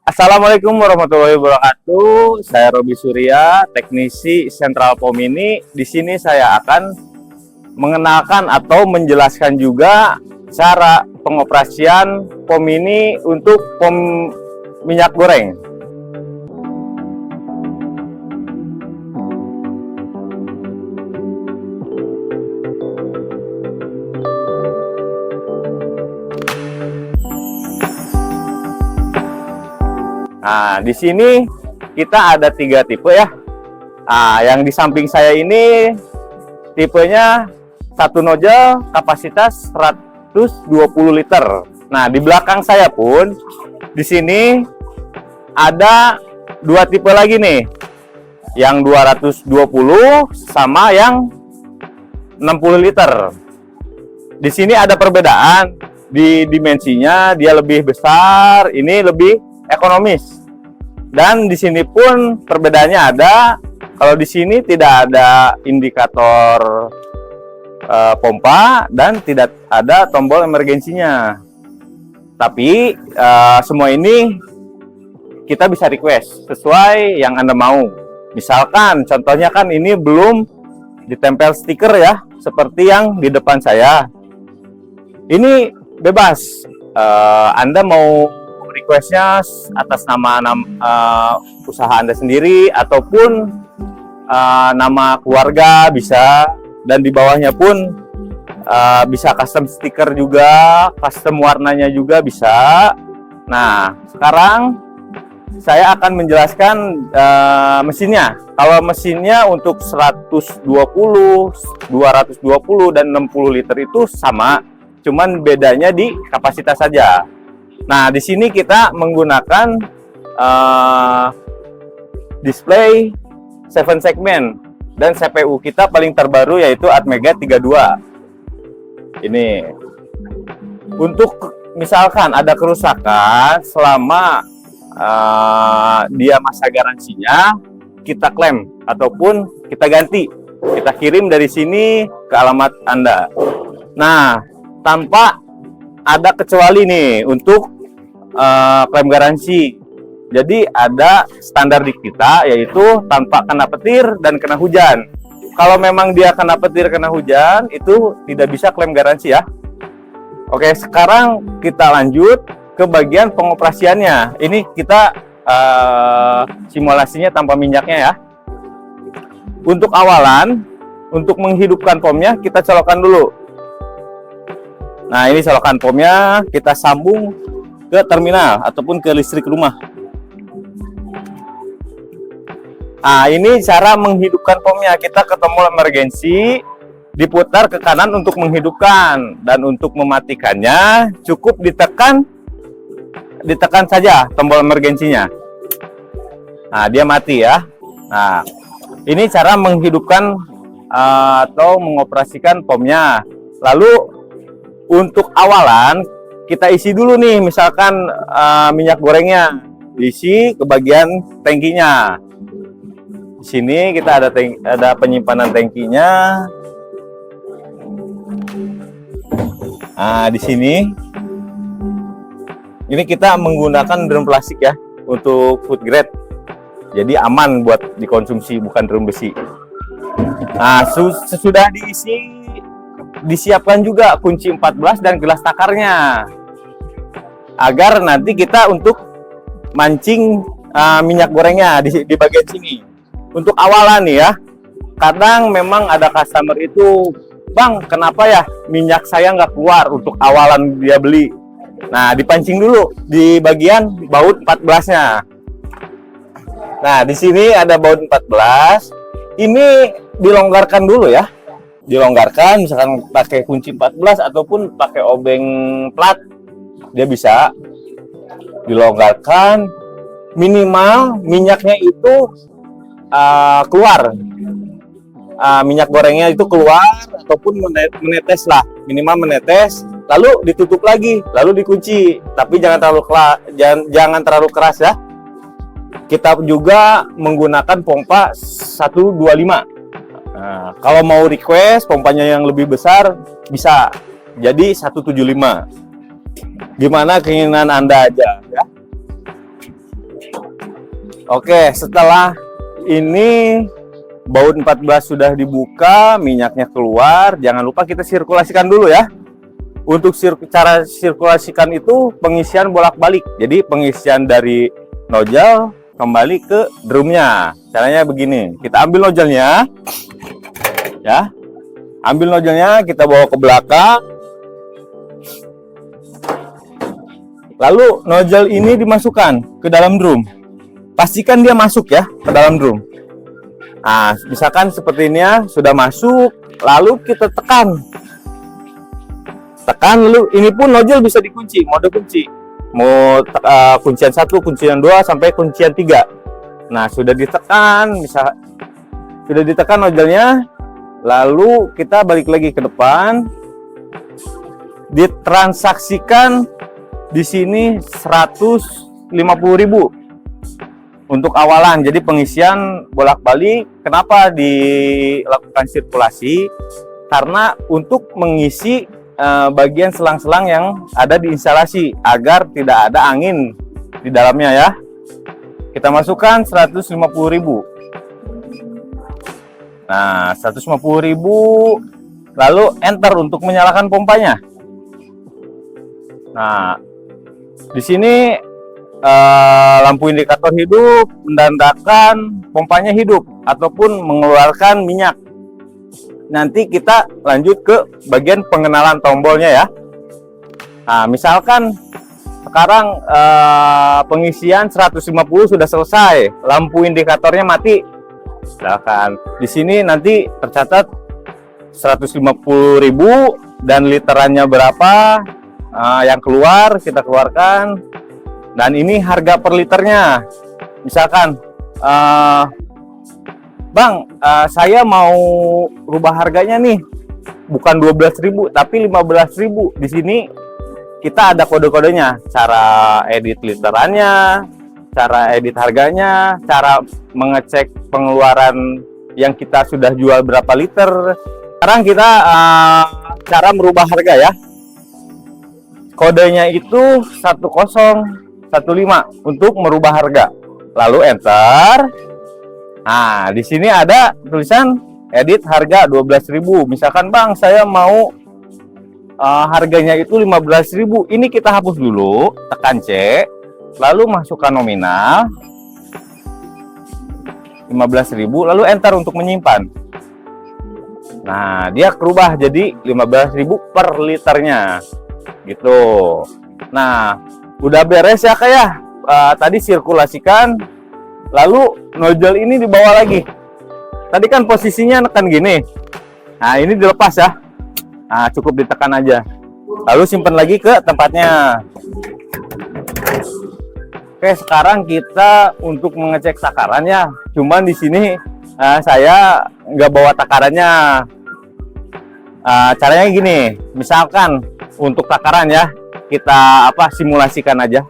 Assalamualaikum warahmatullahi wabarakatuh. Saya Robi Surya, teknisi Sentral POM ini. Di sini saya akan mengenalkan atau menjelaskan juga cara pengoperasian POM ini untuk POM minyak goreng. Nah, di sini kita ada 3 tipe ya. Nah, yang di samping saya ini tipenya satu nozzle kapasitas 120 liter. Nah, di belakang saya pun di sini ada 2 tipe lagi nih. Yang 220 sama yang 60 liter. Di sini ada perbedaan di dimensinya, dia lebih besar, ini lebih ekonomis. Dan di sini pun perbedaannya ada. Kalau di sini tidak ada indikator pompa dan tidak ada tombol emergensinya. Tapi semua ini kita bisa request sesuai yang Anda mau. Misalkan contohnya kan ini belum ditempel stiker ya, seperti yang di depan saya. Ini bebas. Anda mau requestnya atas nama usaha Anda sendiri ataupun nama keluarga bisa, dan di bawahnya pun bisa custom stiker juga, custom warnanya juga bisa. Nah, sekarang saya akan menjelaskan mesinnya. Kalau mesinnya untuk 120, 220 dan 60 liter itu sama, cuman bedanya di kapasitas saja. Nah, di sini kita menggunakan display 7 segmen dan CPU kita paling terbaru yaitu Atmega 32. Ini untuk misalkan ada kerusakan selama dia masa garansinya, kita klaim ataupun kita ganti, kita kirim dari sini ke alamat Anda. Nah, tanpa ada kecuali nih untuk klaim garansi. Jadi ada standar di kita, yaitu tanpa kena petir dan kena hujan. Kalau memang dia kena petir, kena hujan, itu tidak bisa klaim garansi ya. Oke, sekarang kita lanjut ke bagian pengoperasiannya. Ini kita simulasinya tanpa minyaknya ya. Untuk awalan, untuk menghidupkan pomnya, kita colokkan dulu. Nah, ini colokan pomnya, kita sambung ke terminal ataupun ke listrik rumah. Nah, ini cara menghidupkan pomnya. Kita ke tombol emergensi, diputar ke kanan untuk menghidupkan, dan untuk mematikannya cukup ditekan saja tombol emergensinya. Nah, dia mati ya. Nah, ini cara menghidupkan atau mengoperasikan pomnya. Lalu untuk awalan kita isi dulu nih, misalkan minyak gorengnya diisi ke bagian tangkinya. Di sini kita ada penyimpanan tangkinya. Nah, di sini ini kita menggunakan drum plastik ya untuk food grade. Jadi aman buat dikonsumsi, bukan drum besi. Nah, sesudah diisi, disiapkan juga kunci 14 dan gelas takarnya agar nanti kita untuk mancing minyak gorengnya di bagian sini. Untuk awalan nih ya, kadang memang ada customer itu, "Bang, kenapa ya minyak saya nggak keluar?" Untuk awalan dia beli. Nah, dipancing dulu di bagian baut 14-nya. Nah, di sini ada baut 14. Ini dilonggarkan dulu ya. Dilonggarkan, misalkan pakai kunci 14 ataupun pakai obeng plat, dia bisa dilonggarkan. Minimal minyaknya itu keluar, minyak gorengnya itu keluar ataupun menetes lah, minimal menetes, lalu ditutup lagi, lalu dikunci. Tapi jangan terlalu keras ya. Kita juga menggunakan pompa 125. Nah, kalau mau request pompanya yang lebih besar bisa jadi 175. Gimana keinginan Anda aja ya. Oke, setelah ini baut 14 sudah dibuka, minyaknya keluar, jangan lupa kita sirkulasikan dulu ya. Untuk cara sirkulasikan itu pengisian bolak-balik. Jadi pengisian dari nozzle kembali ke drumnya. Caranya begini, kita ambil nozzle-nya ya. Ambil nozzle-nya, kita bawa ke belakang. Lalu nozzle ini dimasukkan ke dalam drum. Pastikan dia masuk ya ke dalam drum. Nah, misalkan seperti ini ya, sudah masuk, lalu kita tekan. Tekan, lalu ini pun nozzle bisa dikunci, mode kunci. Mau kuncian 1, kuncian 2 sampai kuncian 3. Nah, sudah ditekan, sudah ditekan nozzle-nya, lalu kita balik lagi ke depan. Ditransaksikan di sini 150.000 untuk awalan. Jadi pengisian bolak-balik. Kenapa dilakukan sirkulasi? Karena untuk mengisi bagian selang-selang yang ada di instalasi agar tidak ada angin di dalamnya ya. Kita masukkan 150.000. Nah, 150.000, lalu enter untuk menyalakan pompanya. Nah, di sini lampu indikator hidup menandakan pompanya hidup ataupun mengeluarkan minyak. Nanti kita lanjut ke bagian pengenalan tombolnya ya. Nah, misalkan sekarang pengisian 150 sudah selesai, lampu indikatornya mati. Misalkan di sini nanti tercatat 150.000 dan literannya berapa yang keluar, kita keluarkan. Dan ini harga per liternya. Misalkan Bang, saya mau rubah harganya nih, bukan 12.000 tapi 15.000. Di sini kita ada kode-kodenya, cara edit literannya, cara edit harganya, cara mengecek pengeluaran yang kita sudah jual berapa liter. Sekarang kita cara merubah harga ya. Kodenya itu 1015 untuk merubah harga. Lalu enter. Nah, di sini ada tulisan edit harga 12.000. Misalkan Bang, saya mau harganya itu 15.000. Ini kita hapus dulu, tekan C, lalu masukkan nominal 15.000, lalu enter untuk menyimpan. Nah, dia berubah jadi 15.000 per liternya. Gitu. Nah, udah beres ya kayak tadi sirkulasikan, lalu nozzle ini dibawa lagi. Tadi kan posisinya nekan gini. Nah, ini dilepas ya. Nah, cukup ditekan aja. Lalu simpan lagi ke tempatnya. Oke, sekarang kita untuk mengecek takaran ya. Cuman di sini saya nggak bawa takarannya. Caranya gini. Misalkan untuk takaran ya, kita simulasikan aja.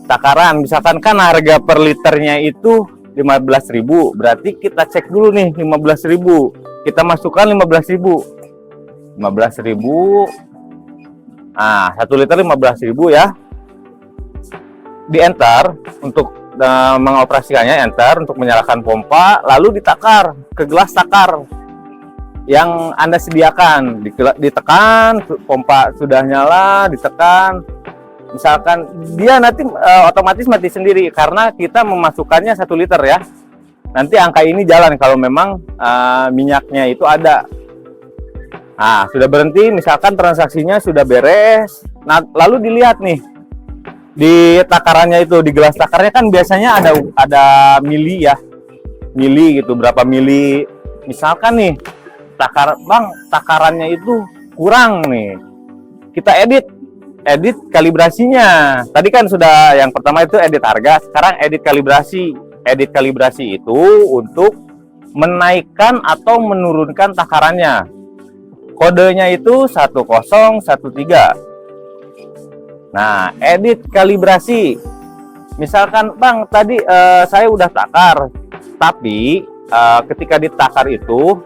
Takaran, misalkan kan harga per liternya itu 15.000, berarti kita cek dulu nih 15.000, kita masukkan 15.000, 15.000, nah 1 liter 15.000 ya, di enter untuk mengoperasikannya, enter untuk menyalakan pompa, lalu ditakar ke gelas takar yang Anda sediakan, ditekan, pompa sudah nyala, ditekan. Misalkan dia nanti otomatis mati sendiri karena kita memasukkannya 1 liter ya. Nanti angka ini jalan kalau memang minyaknya itu ada. Nah, sudah berhenti, misalkan transaksinya sudah beres. Nah, lalu dilihat nih di takarannya itu, di gelas takarnya kan biasanya ada mili ya. Mili gitu, berapa mili. Misalkan nih Bang, takarannya itu kurang nih. Kita edit kalibrasinya. Tadi kan sudah yang pertama itu edit harga, sekarang edit kalibrasi. Edit kalibrasi itu untuk menaikkan atau menurunkan takarannya. Kodenya itu 1013. Nah, edit kalibrasi. Misalkan Bang, tadi saya udah takar, tapi ketika ditakar itu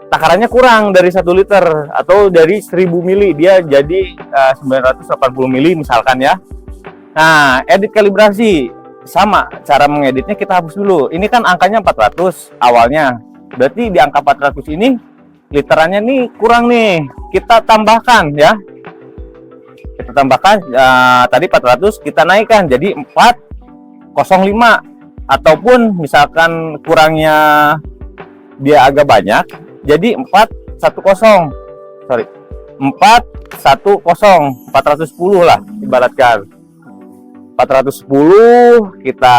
takarannya kurang dari 1 liter atau dari 1000 mili, dia jadi 980 mili misalkan ya. Nah, edit kalibrasi. sama cara mengeditnya, kita hapus dulu. Ini kan angkanya 400 awalnya. Berarti di angka 400 ini literannya nih kurang nih. Kita tambahkan ya. Kita tambahkan tadi 400 kita naikkan jadi 405, ataupun misalkan kurangnya dia agak banyak jadi 410. Sorry. 410 lah ibaratkan. 410 kita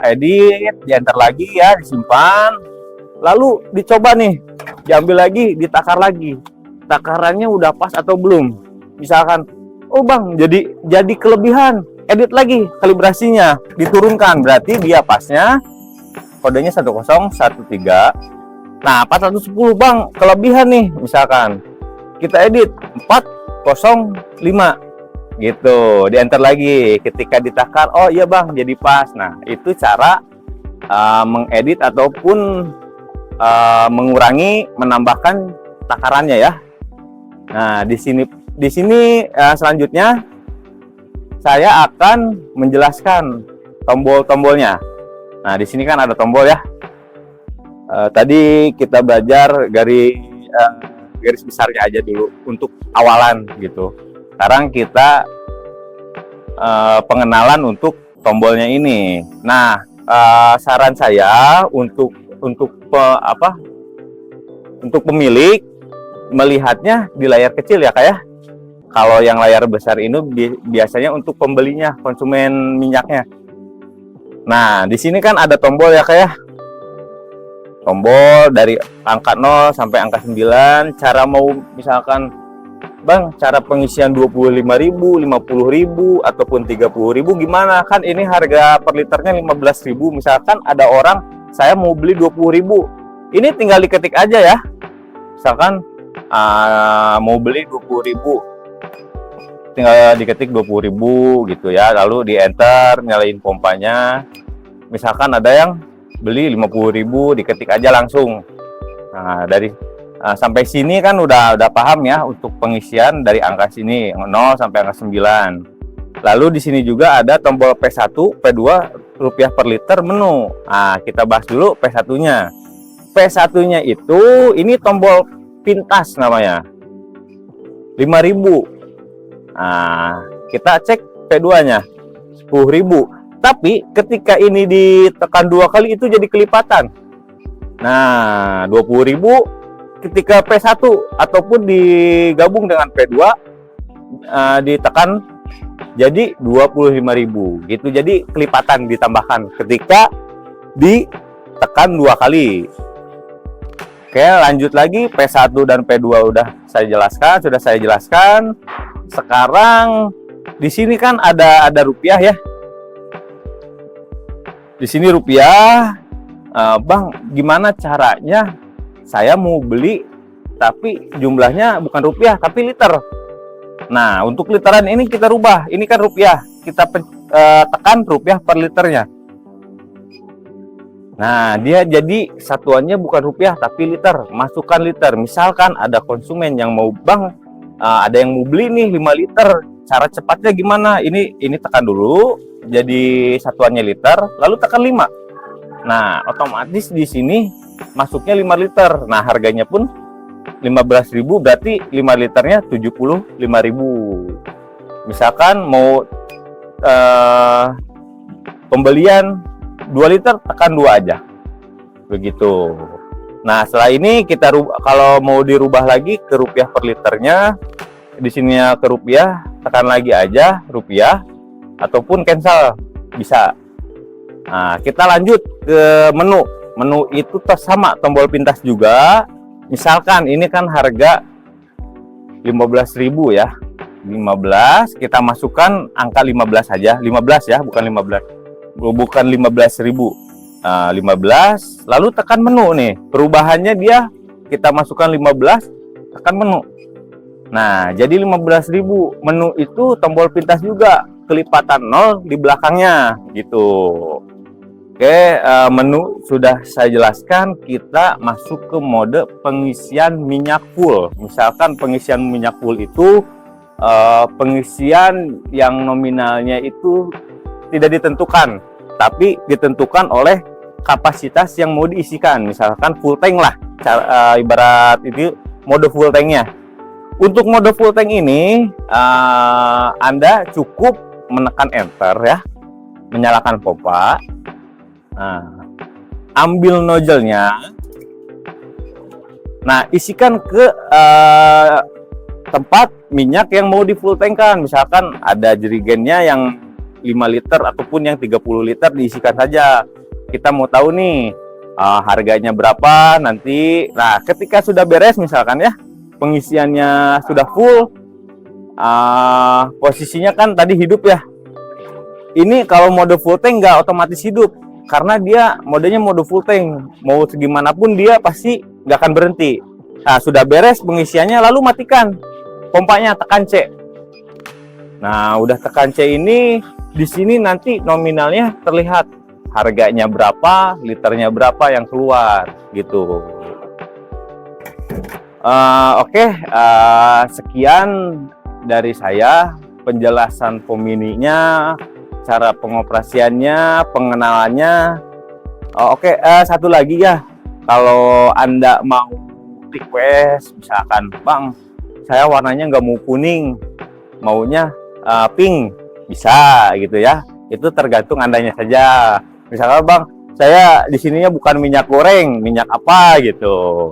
edit, di enter lagi ya, disimpan. Lalu dicoba nih, diambil lagi, ditakar lagi. Takarannya udah pas atau belum? Misalkan, oh bang, jadi kelebihan. Edit lagi, kalibrasinya diturunkan, berarti dia pasnya. Kodenya 1013. Nah, 410 bang, kelebihan nih, misalkan. Kita edit 405 gitu, di enter lagi. Ketika ditakar, oh iya bang, jadi pas. Nah, itu cara mengedit ataupun mengurangi, menambahkan takarannya ya. Nah, di sini selanjutnya saya akan menjelaskan tombol-tombolnya. Nah, di sini kan ada tombol ya. Tadi kita belajar garis besarnya aja dulu untuk awalan gitu. Sekarang kita pengenalan untuk tombolnya ini. Nah, saran saya untuk pemilik melihatnya di layar kecil ya kayak. Kalau yang layar besar ini biasanya untuk pembelinya, konsumen minyaknya. Nah, di sini kan ada tombol ya kayak. Tombol dari angka 0 sampai angka 9. Cara mau misalkan, bang, cara pengisian 25.000, 50.000, ataupun 30.000 gimana? Kan ini harga per liternya 15.000. Misalkan ada orang, saya mau beli 20.000. Ini tinggal diketik aja ya. Misalkan mau beli 20.000. Tinggal diketik 20.000 gitu ya, lalu di enter, nyalain pompanya. Misalkan ada yang beli 50.000, diketik aja langsung. Nah, dari sampai sini kan udah paham ya untuk pengisian dari angka sini 0 sampai angka 9. Lalu di sini juga ada tombol P1, P2, rupiah per liter menu. Nah, kita bahas dulu P1-nya. P1-nya itu ini tombol pintas namanya. 5.000. Nah, kita cek P2-nya 10.000. Tapi ketika ini ditekan 2 kali itu jadi kelipatan. Nah, 20.000 ketika P1 ataupun digabung dengan P2 ditekan jadi 25.000 gitu. Jadi kelipatan ditambahkan ketika ditekan 2 kali. Oke, lanjut lagi. P1 dan P2 sudah saya jelaskan. Sekarang di sini kan ada rupiah ya. Di sini rupiah. Bang, gimana caranya saya mau beli tapi jumlahnya bukan rupiah tapi liter. Nah, untuk literan ini kita rubah. Ini kan rupiah. Kita tekan rupiah per liternya. Nah, dia jadi satuannya bukan rupiah tapi liter. Masukkan liter. Misalkan ada konsumen yang mau, bang, ada yang mau beli nih 5 liter. Cara cepatnya gimana? Ini tekan dulu jadi satuannya liter, lalu tekan 5. Nah, otomatis di sini masuknya 5 liter. Nah, harganya pun 15.000, berarti 5 liternya 75.000. Misalkan mau pembelian 2 liter, tekan 2 aja. Begitu. Nah, setelah ini kita kalau mau dirubah lagi ke rupiah per liternya, di sini ke rupiah, tekan lagi aja rupiah ataupun cancel bisa. Nah, kita lanjut ke menu. Menu itu sama tombol pintas juga. Misalkan ini kan harga 15.000 ya. 15, kita masukkan angka 15 aja. 15 ya, bukan 15. Bukan 15.000. 15, lalu tekan menu nih. Perubahannya dia kita masukkan 15, tekan menu. Nah, jadi 15.000. Menu itu tombol pintas juga, kelipatan 0 di belakangnya gitu. Oke, menu sudah saya jelaskan. Kita masuk ke mode pengisian minyak full. Misalkan pengisian minyak full itu pengisian yang nominalnya itu tidak ditentukan, tapi ditentukan oleh kapasitas yang mau diisikan. Misalkan full tank lah, ibarat itu mode full tanknya. Untuk mode full tank ini Anda cukup menekan enter ya, menyalakan pompa. Nah, ambil nozzle-nya. Nah, isikan ke tempat minyak yang mau di full tankkan. Misalkan ada jerigennya yang 5 liter ataupun yang 30 liter, diisikan saja. Kita mau tahu nih harganya berapa nanti. Nah, ketika sudah beres misalkan ya, pengisiannya sudah full, posisinya kan tadi hidup ya. Ini kalau mode full tank nggak otomatis hidup, karena dia modenya mode full tank. Mau segimanapun dia pasti nggak akan berhenti. Nah, sudah beres pengisiannya, lalu matikan pompanya, tekan C. Nah, udah tekan C ini, di sini nanti nominalnya terlihat harganya berapa, liternya berapa yang keluar gitu. Oke, sekian dari saya penjelasan POMINI-nya, cara pengoperasiannya, pengenalannya. Oke, satu lagi ya, kalau Anda mau request, misalkan, Bang, saya warnanya nggak mau kuning, maunya pink, bisa gitu ya. Itu tergantung Andanya saja. Misalkan, Bang, saya di sininya bukan minyak goreng, minyak apa gitu.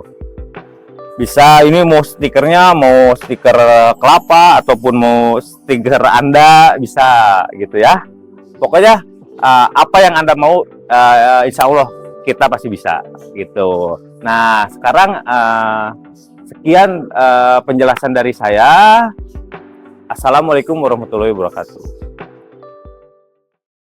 Bisa, ini mau stikernya, mau stiker kelapa ataupun mau stiker Anda, bisa gitu ya. Pokoknya apa yang Anda mau, insya Allah kita pasti bisa gitu. Nah, sekarang sekian penjelasan dari saya. Assalamualaikum warahmatullahi wabarakatuh.